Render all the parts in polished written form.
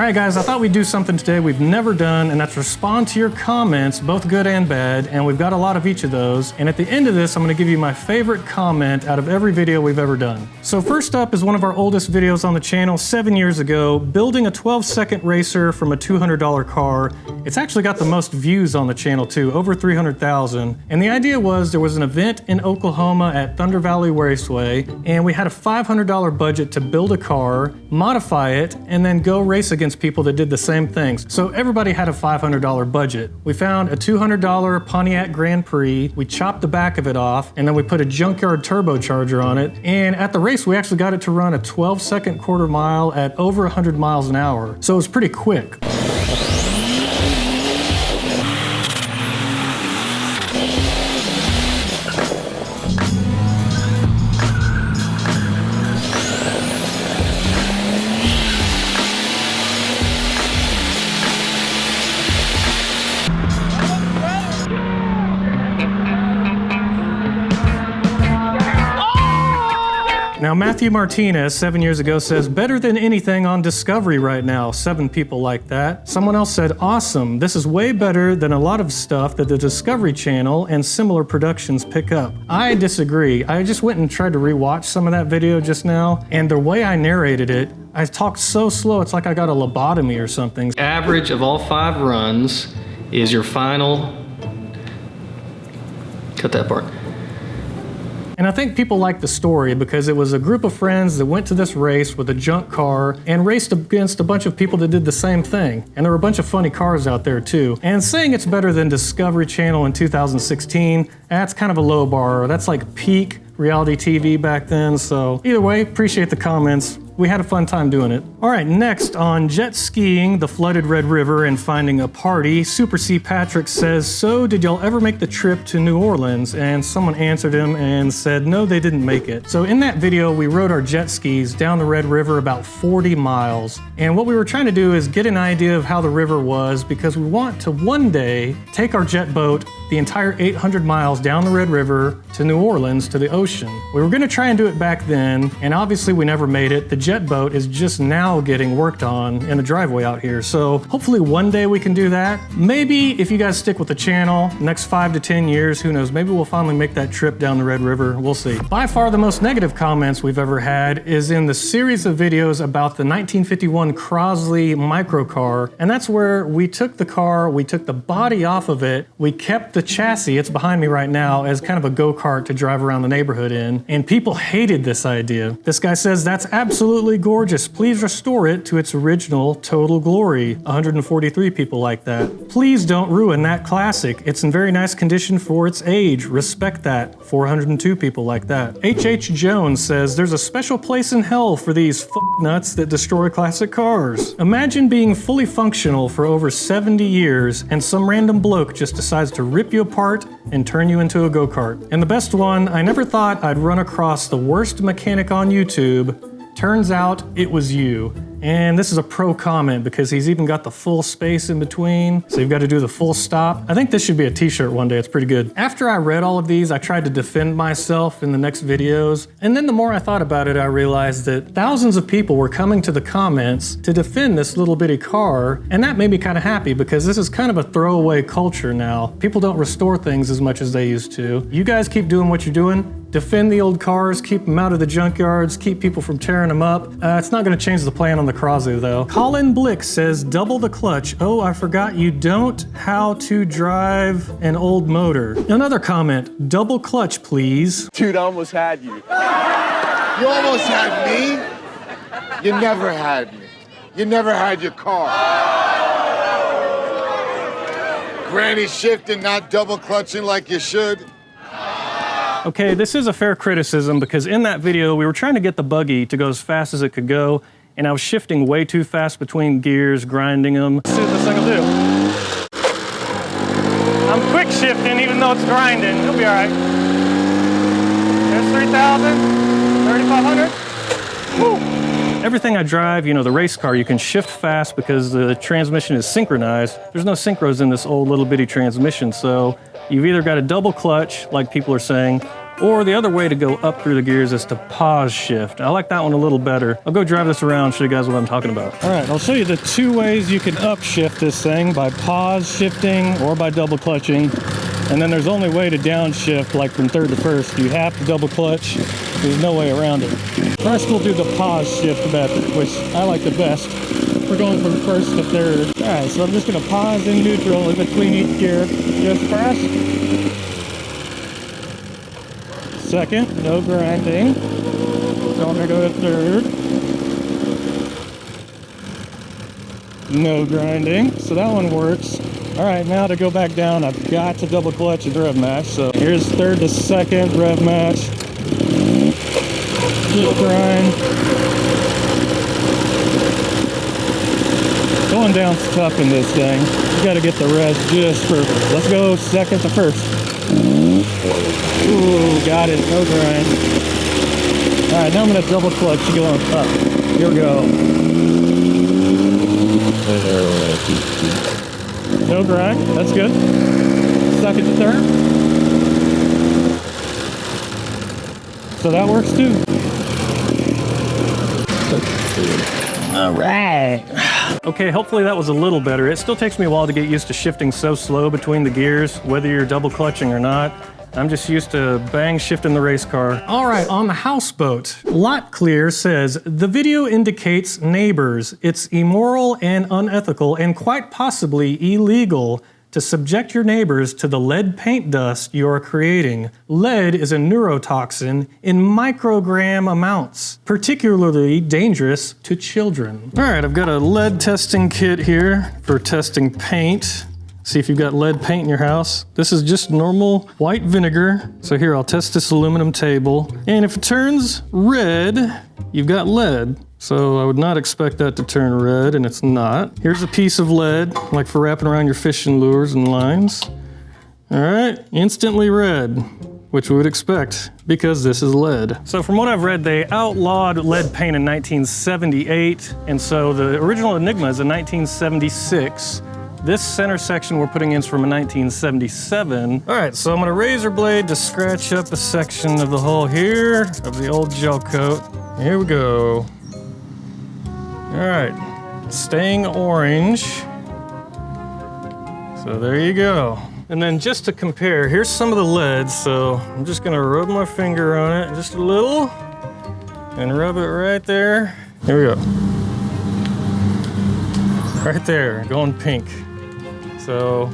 right, guys, I thought we'd do something today we've never done, and that's respond to your comments, both good and bad, and we've got a lot of each of those. And at the end of this, I'm gonna give you my favorite comment out of every video we've ever done. So first up is one of our oldest videos on the channel 7 years ago, building a 12-second racer from a $200 car. It's actually got the most views on the channel too, over 300,000. And the idea was there was an event in Oklahoma at Thunder Valley Raceway, and we had a $500 budget to build a car, modify it, and then go race against people that did the same things. So everybody had a $500 budget. We found a $200 Pontiac Grand Prix, we chopped the back of it off, and then we put a junkyard turbocharger on it. And at the race, we actually got it to run a 12-second quarter mile at over 100 miles an hour. So it was pretty quick. Now, Matthew Martinez, 7 years ago, says, better than anything on Discovery right now. 7 people like that. Someone else said, awesome. This is way better than a lot of stuff that the Discovery Channel and similar productions pick up. I disagree. I just went and tried to rewatch some of that video just now, and the way I narrated it, I talked so slow, it's like I got a lobotomy or something. Average of all 5 runs is your final... Cut that part. And I think people like the story because it was a group of friends that went to this race with a junk car and raced against a bunch of people that did the same thing. And there were a bunch of funny cars out there too. And saying it's better than Discovery Channel in 2016, that's kind of a low bar. That's like peak reality TV back then. So either way, appreciate the comments. We had a fun time doing it. All right, next on jet skiing, the flooded Red River, and finding a party, Super C Patrick says, so did y'all ever make the trip to New Orleans? And someone answered him and said, no, they didn't make it. So in that video, we rode our jet skis down the Red River about 40 miles. And what we were trying to do is get an idea of how the river was because we want to one day take our jet boat the entire 800 miles down the Red River to New Orleans to the ocean. We were gonna try and do it back then, and obviously we never made it. The jet boat is just now getting worked on in a driveway out here. So hopefully one day we can do that. Maybe if you guys stick with the channel, next 5 to 10 years, who knows, maybe we'll finally make that trip down the Red River, we'll see. By far the most negative comments we've ever had is in the series of videos about the 1951 Crosley microcar, and that's where we took the car, we took the body off of it, we kept the chassis, it's behind me right now, as kind of a go-kart to drive around the neighborhood in, and people hated this idea. This guy says, that's absolutely gorgeous. Please restore it to its original total glory. 143 people like that. Please don't ruin that classic. It's in very nice condition for its age. Respect that. 402 people like that. H.H. Jones says, there's a special place in hell for these nuts that destroy classic cars. Imagine being fully functional for over 70 years and some random bloke just decides to rip you apart and turn you into a go-kart. And the best one, I never thought I'd run across the worst mechanic on YouTube. Turns out it was you. And this is a pro comment because he's even got the full space in between, so you've got to do the full stop. I think this should be a t-shirt one day, it's pretty good. After I read all of these, I tried to defend myself in the next videos, and then the more I thought about it, I realized that thousands of people were coming to the comments to defend this little bitty car, and that made me kind of happy because this is kind of a throwaway culture now. People don't restore things as much as they used to. You guys keep doing what you're doing. Defend the old cars, keep them out of the junkyards, keep people from tearing them up. It's not gonna change the plan on the Crosley though. Colin Blick says, double the clutch. Oh, I forgot you don't how to drive an old motor. Another comment, double clutch please. Dude, I almost had you. You almost had me? You never had me. You never had your car. Granny shifting, not double clutching like you should. Okay, this is a fair criticism because in that video, we were trying to get the buggy to go as fast as it could go, and I was shifting way too fast between gears, grinding them. Let's see what this thing will do. I'm quick shifting even though it's grinding. It'll be all right. There's 3,000, 3,500. Woo! Everything I drive, you know, the race car, you can shift fast because the transmission is synchronized. There's no synchros in this old little bitty transmission, so you've either got a double clutch, like people are saying, Or the other way to go up through the gears is to pause shift. I like that one a little better. I'll go drive this around and show you guys what I'm talking about. All right, I'll show you the two ways you can upshift this thing, by pause shifting or by double clutching. And then there's only way to downshift, like from third to first. You have to double clutch. There's no way around it. First, we'll do the pause shift method, which I like the best. We're going from first to third. All right, so I'm just gonna pause in neutral in between each gear. Just first. Second, no grinding. So I'm gonna go to third. No grinding, so that one works. All right, now to go back down, I've got to double clutch and rev match. So here's third to second, rev match. Just grind. Going down's tough in this thing. You gotta get the revs just perfect. Let's go second to first. Ooh, got it, no grind. All right, now I'm gonna double clutch going up. Here we go. No grind, that's good. Second to third. So that works too. All right. Okay, hopefully that was a little better. It still takes me a while to get used to shifting so slow between the gears, whether you're double clutching or not. I'm just used to bang shifting the race car. All right, on the houseboat, Lot Clear says, the video indicates neighbors. It's immoral and unethical and quite possibly illegal to subject your neighbors to the lead paint dust you are creating. Lead is a neurotoxin in microgram amounts, particularly dangerous to children. All right, I've got a lead testing kit here for testing paint. See if you've got lead paint in your house. This is just normal white vinegar. So here, I'll test this aluminum table. And if it turns red, you've got lead. So I would not expect that to turn red, and it's not. Here's a piece of lead, like for wrapping around your fishing lures and lines. All right, instantly red, which we would expect because this is lead. So from what I've read, they outlawed lead paint in 1978, and so the original Enigma is a 1976. This center section we're putting in is from a 1977. All right, so I'm gonna razor blade to scratch up a section of the hull here of the old gel coat. Here we go. All right, staying orange. So there you go. And then just to compare, here's some of the lead. So I'm just gonna rub my finger on it just a little and rub it right there. Here we go. Right there, going pink. So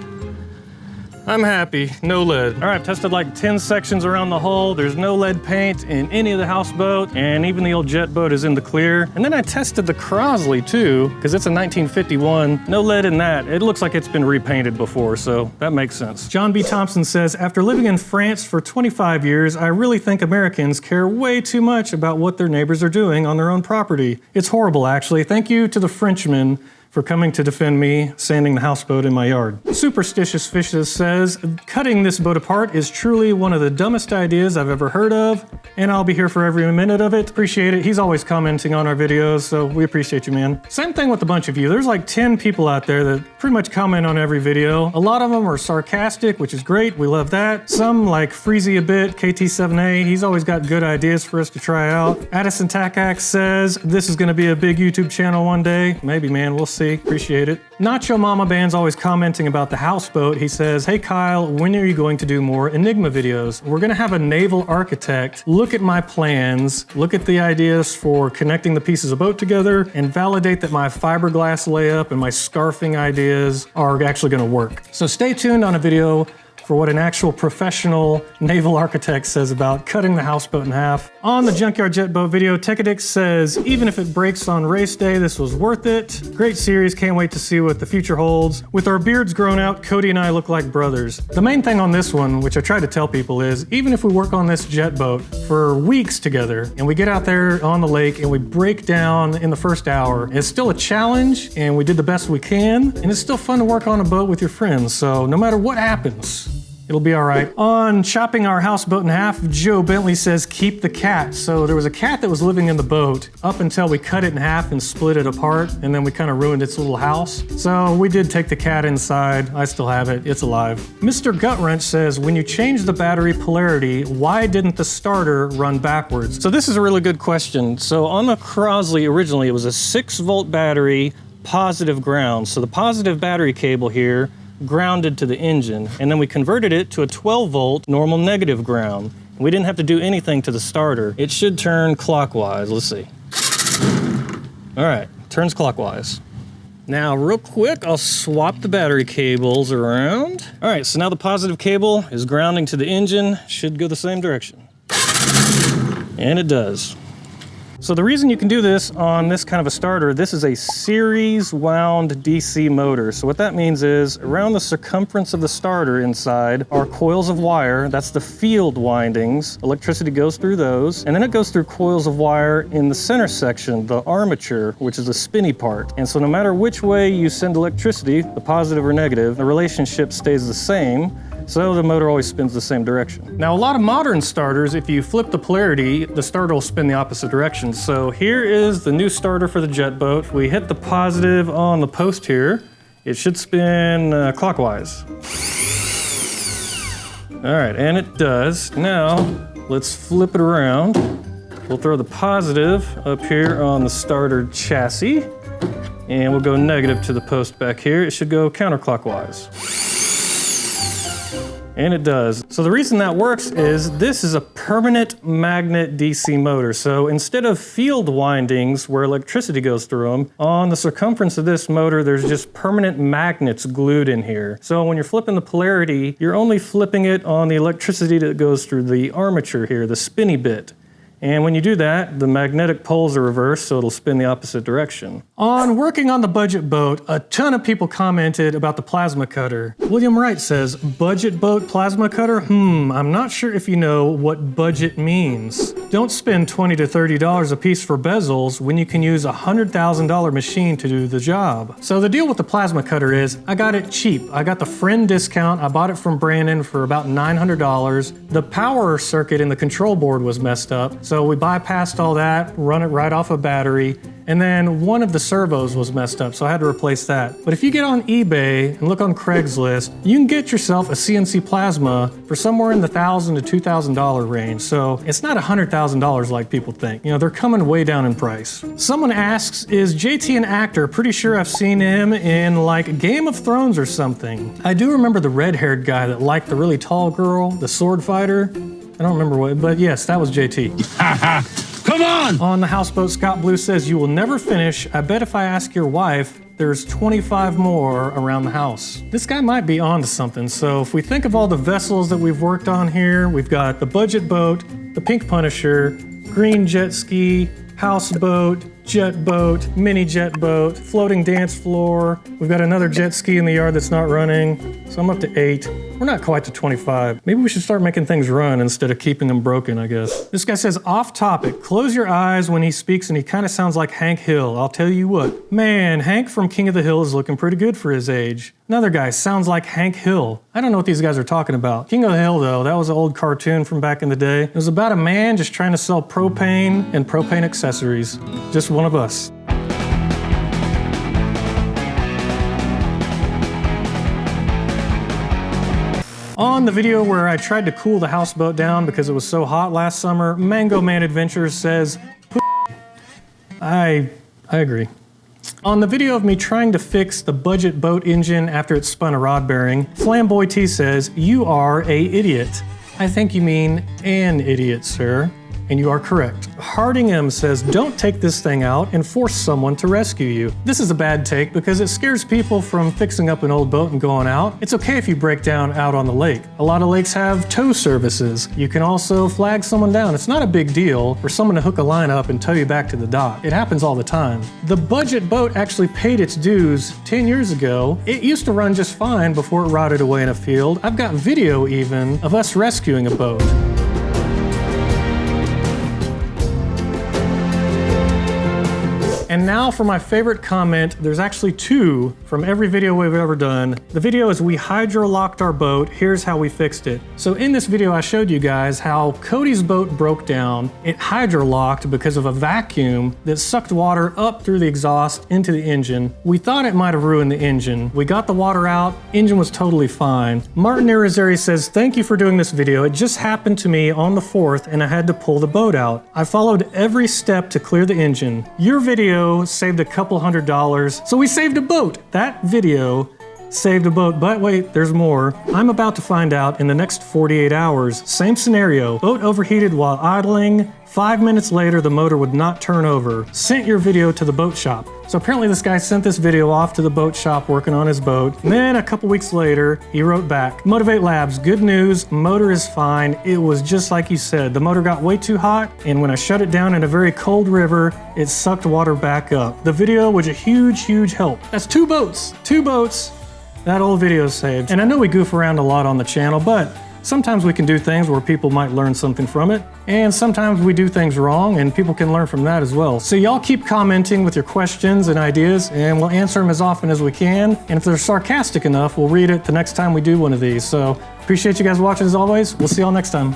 I'm happy, no lead. All right, I've tested like 10 sections around the hull. There's no lead paint in any of the houseboat, and even the old jetboat is in the clear. And then I tested the Crosley too, because it's a 1951. No lead in that. It looks like it's been repainted before, so that makes sense. John B. Thompson says, after living in France for 25 years, I really think Americans care way too much about what their neighbors are doing on their own property. It's horrible, actually. Thank you to the Frenchmen for coming to defend me sanding the houseboat in my yard. Superstitious Fishes says, cutting this boat apart is truly one of the dumbest ideas I've ever heard of, and I'll be here for every minute of it. Appreciate it. He's always commenting on our videos, so we appreciate you, man. Same thing with a bunch of you. There's like 10 people out there that pretty much comment on every video. A lot of them are sarcastic, which is great. We love that. Some like Freezy a bit, KT7A. He's always got good ideas for us to try out. Addison Takax says, this is gonna be a big YouTube channel one day. Maybe, man, we'll see. Appreciate it. Nacho Mama Band's always commenting about the houseboat. He says, hey Kyle, when are you going to do more Enigma videos? We're gonna have a naval architect look at my plans, look at the ideas for connecting the pieces of boat together, and validate that my fiberglass layup and my scarfing ideas are actually gonna work. So stay tuned on a video for what an actual professional naval architect says about cutting the houseboat in half. On the Junkyard Jetboat video, Tekadix says, even if it breaks on race day, this was worth it. Great series, can't wait to see what the future holds. With our beards grown out, Cody and I look like brothers. The main thing on this one, which I try to tell people is, even if we work on this jet boat for weeks together, and we get out there on the lake and we break down in the first hour, it's still a challenge, and we did the best we can, and it's still fun to work on a boat with your friends, so no matter what happens, It'll be all right. On chopping our houseboat in half, Joe Bentley says, keep the cat. So there was a cat that was living in the boat up until we cut it in half and split it apart, and then we kind of ruined its little house. So we did take the cat inside. I still have it. It's alive. Mr. Gutwrench says, when you change the battery polarity, why didn't the starter run backwards? So this is a really good question. So on the Crosley, originally, it was a 6-volt battery, positive ground. So the positive battery cable here grounded to the engine, and then we converted it to a 12-volt normal negative ground. We didn't have to do anything to the starter. It should turn clockwise. Let's see. All right, turns clockwise. Now, real quick, I'll swap the battery cables around. All right, so now the positive cable is grounding to the engine. Should go the same direction. And it does. So the reason you can do this on this kind of a starter, this is a series wound DC motor. So what that means is around the circumference of the starter inside are coils of wire. That's the field windings. Electricity goes through those, and then it goes through coils of wire in the center section, the armature, which is the spinny part. And so no matter which way you send electricity, the positive or negative, the relationship stays the same. So the motor always spins the same direction. Now, a lot of modern starters, if you flip the polarity, the starter will spin the opposite direction. So here is the new starter for the jetboat. We hit the positive on the post here. It should spin clockwise. All right, and it does. Now, let's flip it around. We'll throw the positive up here on the starter chassis, and we'll go negative to the post back here. It should go counterclockwise. And it does. So the reason that works is this is a permanent magnet DC motor. So instead of field windings where electricity goes through them, on the circumference of this motor, there's just permanent magnets glued in here. So when you're flipping the polarity, you're only flipping it on the electricity that goes through the armature here, the spinny bit. And when you do that, the magnetic poles are reversed, so it'll spin the opposite direction. On working on the budget boat, a ton of people commented about the plasma cutter. William Wright says, budget boat plasma cutter? I'm not sure if you know what budget means. Don't spend $20 to $30 a piece for bezels when you can use a $100,000 machine to do the job. So the deal with the plasma cutter is, I got it cheap. I got the friend discount. I bought it from Brandon for about $900. The power circuit in the control board was messed up. So we bypassed all that, run it right off a battery, and then one of the servos was messed up, so I had to replace that. But if you get on eBay and look on Craigslist, you can get yourself a CNC plasma for somewhere in the $1,000 to $2,000 range. So it's not $100,000 like people think. You know, they're coming way down in price. Someone asks, is JT an actor? Pretty sure I've seen him in like Game of Thrones or something. I do remember the red-haired guy that liked the really tall girl, the sword fighter. I don't remember what, but yes, that was JT. Come on! On the houseboat, Scott Blue says, you will never finish. I bet if I ask your wife, there's 25 more around the house. This guy might be onto something. So if we think of all the vessels that we've worked on here, we've got the budget boat, the Pink Punisher, green jet ski, houseboat, jet boat, mini jet boat, floating dance floor. We've got another jet ski in the yard that's not running. So I'm up to 8. We're not quite to 25. Maybe we should start making things run instead of keeping them broken, I guess. This guy says, off topic, close your eyes when he speaks and he kind of sounds like Hank Hill. I'll tell you what. Man, Hank from King of the Hill is looking pretty good for his age. Another guy sounds like Hank Hill. I don't know what these guys are talking about. King of the Hill, though, that was an old cartoon from back in the day. It was about a man just trying to sell propane and propane accessories. Just one of us. On the video where I tried to cool the houseboat down because it was so hot last summer, Mango Man Adventures says, I agree. On the video of me trying to fix the budget boat engine after it spun a rod bearing, Flamboy T says, you are a idiot. I think you mean an idiot, sir. And you are correct. Harding M says, don't take this thing out and force someone to rescue you. This is a bad take because it scares people from fixing up an old boat and going out. It's okay if you break down out on the lake. A lot of lakes have tow services. You can also flag someone down. It's not a big deal for someone to hook a line up and tow you back to the dock. It happens all the time. The budget boat actually paid its dues 10 years ago. It used to run just fine before it rotted away in a field. I've got video even of us rescuing a boat. And now for my favorite comment. There's actually two from every video we've ever done. The video is we hydro-locked our boat. Here's how we fixed it. So in this video, I showed you guys how Cody's boat broke down. It hydro-locked because of a vacuum that sucked water up through the exhaust into the engine. We thought it might have ruined the engine. We got the water out. Engine was totally fine. Martin Irizarry says, thank you for doing this video. It just happened to me on the 4th and I had to pull the boat out. I followed every step to clear the engine. Your video saved a couple $100, so we saved a boat. That video saved a boat, but wait, there's more. I'm about to find out in the next 48 hours. Same scenario, boat overheated while idling. 5 minutes later, the motor would not turn over. Sent your video to the boat shop. So apparently this guy sent this video off to the boat shop working on his boat. And then a couple weeks later, he wrote back, Motivate Labs, good news, motor is fine. It was just like you said. The motor got way too hot, and when I shut it down in a very cold river, it sucked water back up. The video was a huge, huge help. That's two boats. That old video saved. And I know we goof around a lot on the channel, but sometimes we can do things where people might learn something from it. And sometimes we do things wrong and people can learn from that as well. So y'all keep commenting with your questions and ideas and we'll answer them as often as we can. And if they're sarcastic enough, we'll read it the next time we do one of these. So appreciate you guys watching as always. We'll see y'all next time.